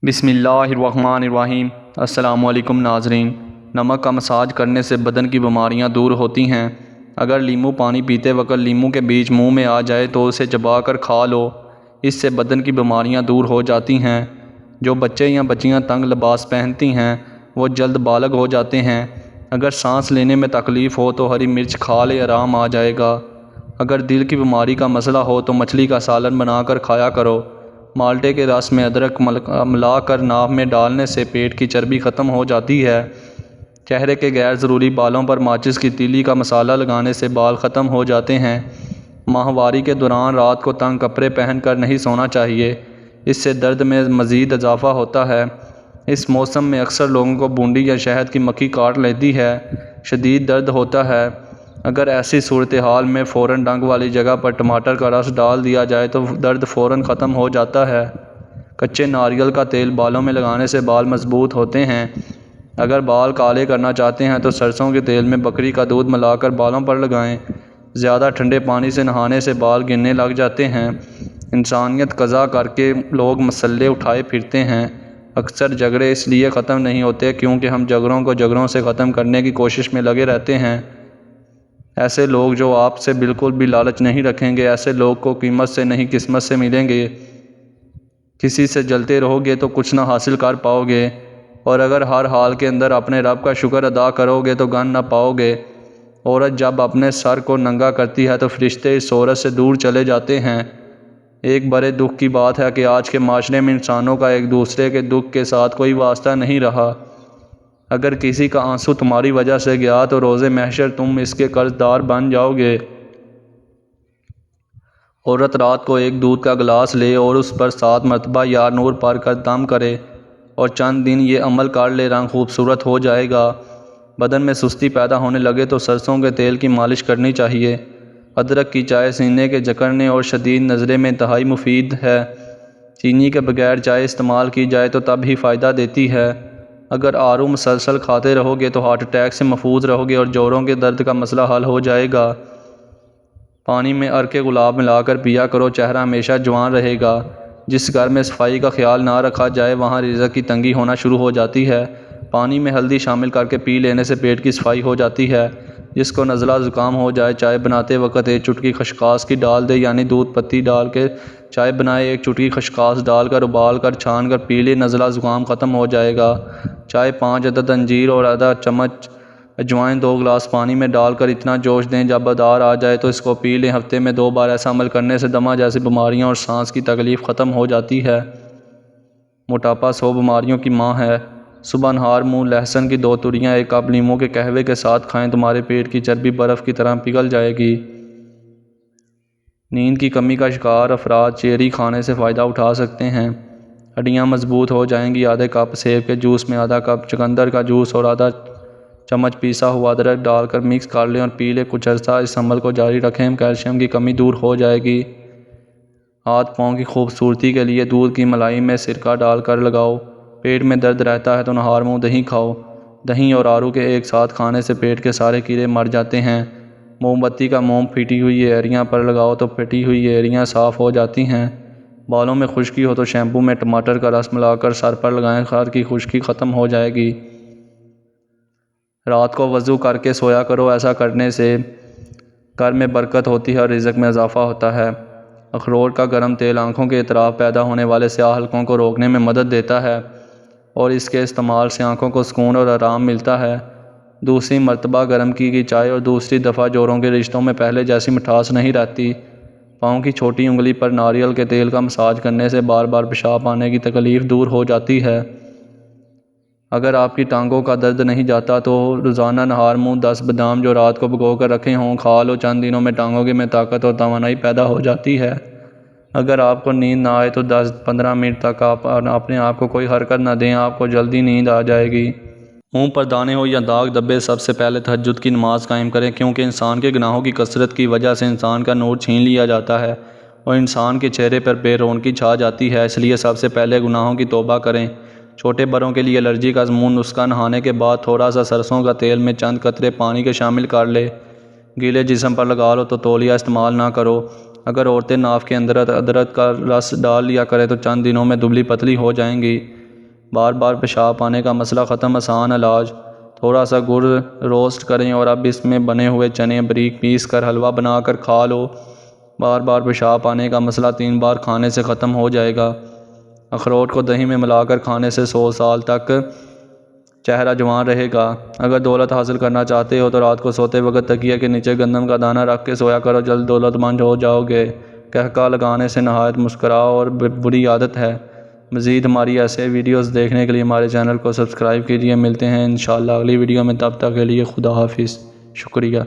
بسم اللہ الرحمن الرحیم۔ السلام علیکم ناظرین۔ نمک کا مساج کرنے سے بدن کی بیماریاں دور ہوتی ہیں۔ اگر لیمو پانی پیتے وقت لیمو کے بیج منہ میں آ جائے تو اسے چبا کر کھا لو، اس سے بدن کی بیماریاں دور ہو جاتی ہیں۔ جو بچے یا بچیاں تنگ لباس پہنتی ہیں وہ جلد بالغ ہو جاتے ہیں۔ اگر سانس لینے میں تکلیف ہو تو ہری مرچ کھا لے، آرام آ جائے گا۔ اگر دل کی بیماری کا مسئلہ ہو تو مچھلی کا سالن بنا کر کھایا کرو۔ مالٹے کے رس میں ادرک ملا کر ناف میں ڈالنے سے پیٹ کی چربی ختم ہو جاتی ہے۔ چہرے کے غیر ضروری بالوں پر ماچس کی تیلی کا مسالہ لگانے سے بال ختم ہو جاتے ہیں۔ ماہواری کے دوران رات کو تنگ کپڑے پہن کر نہیں سونا چاہیے، اس سے درد میں مزید اضافہ ہوتا ہے۔ اس موسم میں اکثر لوگوں کو بونڈی یا شہد کی مکھی کاٹ لیتی ہے، شدید درد ہوتا ہے۔ اگر ایسی صورتحال میں فوراً ڈنگ والی جگہ پر ٹماٹر کا رس ڈال دیا جائے تو درد فوراً ختم ہو جاتا ہے۔ کچے ناریل کا تیل بالوں میں لگانے سے بال مضبوط ہوتے ہیں۔ اگر بال کالے کرنا چاہتے ہیں تو سرسوں کے تیل میں بکری کا دودھ ملا کر بالوں پر لگائیں۔ زیادہ ٹھنڈے پانی سے نہانے سے بال گرنے لگ جاتے ہیں۔ انسانیت قضا کر کے لوگ مسلے اٹھائے پھرتے ہیں۔ اکثر جھگڑے اس لیے ختم نہیں ہوتے کیونکہ ہم جھگڑوں کو جھگڑوں سے ختم کرنے کی کوشش میں لگے رہتے ہیں۔ ایسے لوگ جو آپ سے بالکل بھی لالچ نہیں رکھیں گے، ایسے لوگ کو قیمت سے نہیں قسمت سے ملیں گے۔ کسی سے جلتے رہو گے تو کچھ نہ حاصل کر پاؤ گے، اور اگر ہر حال کے اندر اپنے رب کا شکر ادا کرو گے تو غم نہ پاؤ گے۔ عورت جب اپنے سر کو ننگا کرتی ہے تو فرشتے اس عورت سے دور چلے جاتے ہیں۔ ایک بڑے دکھ کی بات ہے کہ آج کے معاشرے میں انسانوں کا ایک دوسرے کے دکھ کے ساتھ کوئی واسطہ نہیں رہا۔ اگر کسی کا آنسو تمہاری وجہ سے گیا تو روز محشر تم اس کے قرض دار بن جاؤ گے۔ عورت رات کو ایک دودھ کا گلاس لے اور اس پر 7 مرتبہ یا نور پڑھ کر دم کرے اور چند دن یہ عمل کر لے، رنگ خوبصورت ہو جائے گا۔ بدن میں سستی پیدا ہونے لگے تو سرسوں کے تیل کی مالش کرنی چاہیے۔ ادرک کی چائے سینے کے جکڑنے اور شدید نظرے میں انتہائی مفید ہے۔ چینی کے بغیر چائے استعمال کی جائے تو تب ہی فائدہ دیتی ہے۔ اگر آڑو مسلسل کھاتے رہو گے تو ہارٹ اٹیک سے محفوظ رہو گے اور جوڑوں کے درد کا مسئلہ حل ہو جائے گا۔ پانی میں عرق گلاب ملا کر پیا کرو، چہرہ ہمیشہ جوان رہے گا۔ جس گھر میں صفائی کا خیال نہ رکھا جائے وہاں رزق کی تنگی ہونا شروع ہو جاتی ہے۔ پانی میں ہلدی شامل کر کے پی لینے سے پیٹ کی صفائی ہو جاتی ہے۔ جس کو نزلہ زکام ہو جائے، چائے بناتے وقت ایک چٹکی خشخاش کی ڈال دے، یعنی دودھ پتی ڈال کے چائے بنائے، ایک چٹکی خشخاش ڈال کر ابال کر چھان کر پی لے، نزلہ زکام ختم ہو جائے گا۔ چائے 5 عدد انجیر اور آدھا چمچ اجوائن 2 گلاس پانی میں ڈال کر اتنا جوش دیں جب بدار آ جائے تو اس کو پی لیں۔ ہفتے میں 2 بار ایسا عمل کرنے سے دمہ جیسی بیماریاں اور سانس کی تکلیف ختم ہو جاتی ہے۔ موٹاپا 100 بیماریوں کی ماں ہے۔ صبح نہار منہ لہسن کی 2 توریاں 1 کپ لیموں کے قہوے کے ساتھ کھائیں، تمہارے پیٹ کی چربی برف کی طرح پگھل جائے گی۔ نیند کی کمی کا شکار افراد چیری کھانے سے فائدہ اٹھا سکتے ہیں۔ ہڈیاں مضبوط ہو جائیں گی۔ آدھے کپ سیب کے جوس میں آدھا کپ چقندر کا جوس اور آدھا چمچ پیسا ہوا ادرک ڈال کر مکس کر لیں اور پی لیں۔ کچھ عرصہ اس عمل کو جاری رکھیں، کیلشیم کی کمی دور ہو جائے گی۔ ہاتھ پاؤں کی خوبصورتی کے لیے دودھ کی ملائی میں سرکہ ڈال کر لگاؤ۔ پیٹ میں درد رہتا ہے تو نہار منہ دہی کھاؤ۔ دہی اور آڑو کے ایک ساتھ کھانے سے پیٹ کے سارے کیڑے مر جاتے ہیں۔ موم بتی کا موم پھٹی ہوئی ایڑیاں پر لگاؤ تو پھٹی ہوئی ایڑیاں صاف ہو جاتی ہیں۔ بالوں میں خشکی ہو تو شیمپو میں ٹماٹر کا رس ملا کر سر پر لگائیں، سر کی خشکی ختم ہو جائے گی۔ رات کو وضو کر کے سویا کرو، ایسا کرنے سے گھر میں برکت ہوتی ہے اور رزق میں اضافہ ہوتا ہے۔ اخروٹ کا گرم تیل آنکھوں کے اطراف پیدا ہونے والے سیاہ حلقوں کو روکنے میں مدد دیتا ہے اور اس کے استعمال سے آنکھوں کو سکون اور آرام ملتا ہے۔ دوسری مرتبہ گرم کی گئی چائے اور دوسری دفعہ جوڑوں کے رشتوں میں پہلے جیسی مٹھاس نہیں رہتی۔ پاؤں کی چھوٹی انگلی پر ناریل کے تیل کا مساج کرنے سے بار بار پیشاب آنے کی تکلیف دور ہو جاتی ہے۔ اگر آپ کی ٹانگوں کا درد نہیں جاتا تو روزانہ نہار منہ 10 بادام جو رات کو بھگو کر رکھے ہوں کھا لو، چند دنوں میں ٹانگوں میں طاقت اور توانائی پیدا ہو جاتی ہے۔ اگر آپ کو نیند نہ آئے تو 10-15 منٹ تک آپ اپنے آپ کو کوئی حرکت نہ دیں، آپ کو جلدی نیند آ جائے گی۔ منہ پر دانے ہو یا داغ دبے، سب سے پہلے تہجد کی نماز قائم کریں، کیونکہ انسان کے گناہوں کی کثرت کی وجہ سے انسان کا نور چھین لیا جاتا ہے اور انسان کے چہرے پر بے رونقی چھا جاتی ہے، اس لیے سب سے پہلے گناہوں کی توبہ کریں۔ چھوٹے بڑوں کے لیے الرجی کا مضمون نسخہ: نہانے کے بعد تھوڑا سا سرسوں کا تیل میں چند قطرے پانی کے شامل کر لے، گیلے جسم پر لگا لو تو تولیہ استعمال نہ کرو۔ اگر عورتیں ناف کے اندر ادرک کا رس ڈال لیا کریں تو چند دنوں میں دبلی پتلی ہو جائیں گی۔ بار بار پیشاب آنے کا مسئلہ ختم۔ آسان علاج، تھوڑا سا گڑ روسٹ کریں اور اب اس میں بنے ہوئے چنے باریک پیس کر حلوہ بنا کر کھا لو۔ بار بار پیشاب آنے کا مسئلہ 3 بار کھانے سے ختم ہو جائے گا۔ اخروٹ کو دہی میں ملا کر کھانے سے 100 سال تک چہرہ جوان رہے گا۔ اگر دولت حاصل کرنا چاہتے ہو تو رات کو سوتے وقت تکیے کے نیچے گندم کا دانہ رکھ کے سویا کرو، جلد دولت مند ہو جاؤ گے۔ قہقہ لگانے سے نہایت مسکراؤ اور بری عادت ہے۔ مزید ہماری ایسے ویڈیوز دیکھنے کے لیے ہمارے چینل کو سبسکرائب کیجیے۔ ملتے ہیں انشاءاللہ اگلی ویڈیو میں، تب تک کے لیے خدا حافظ، شکریہ۔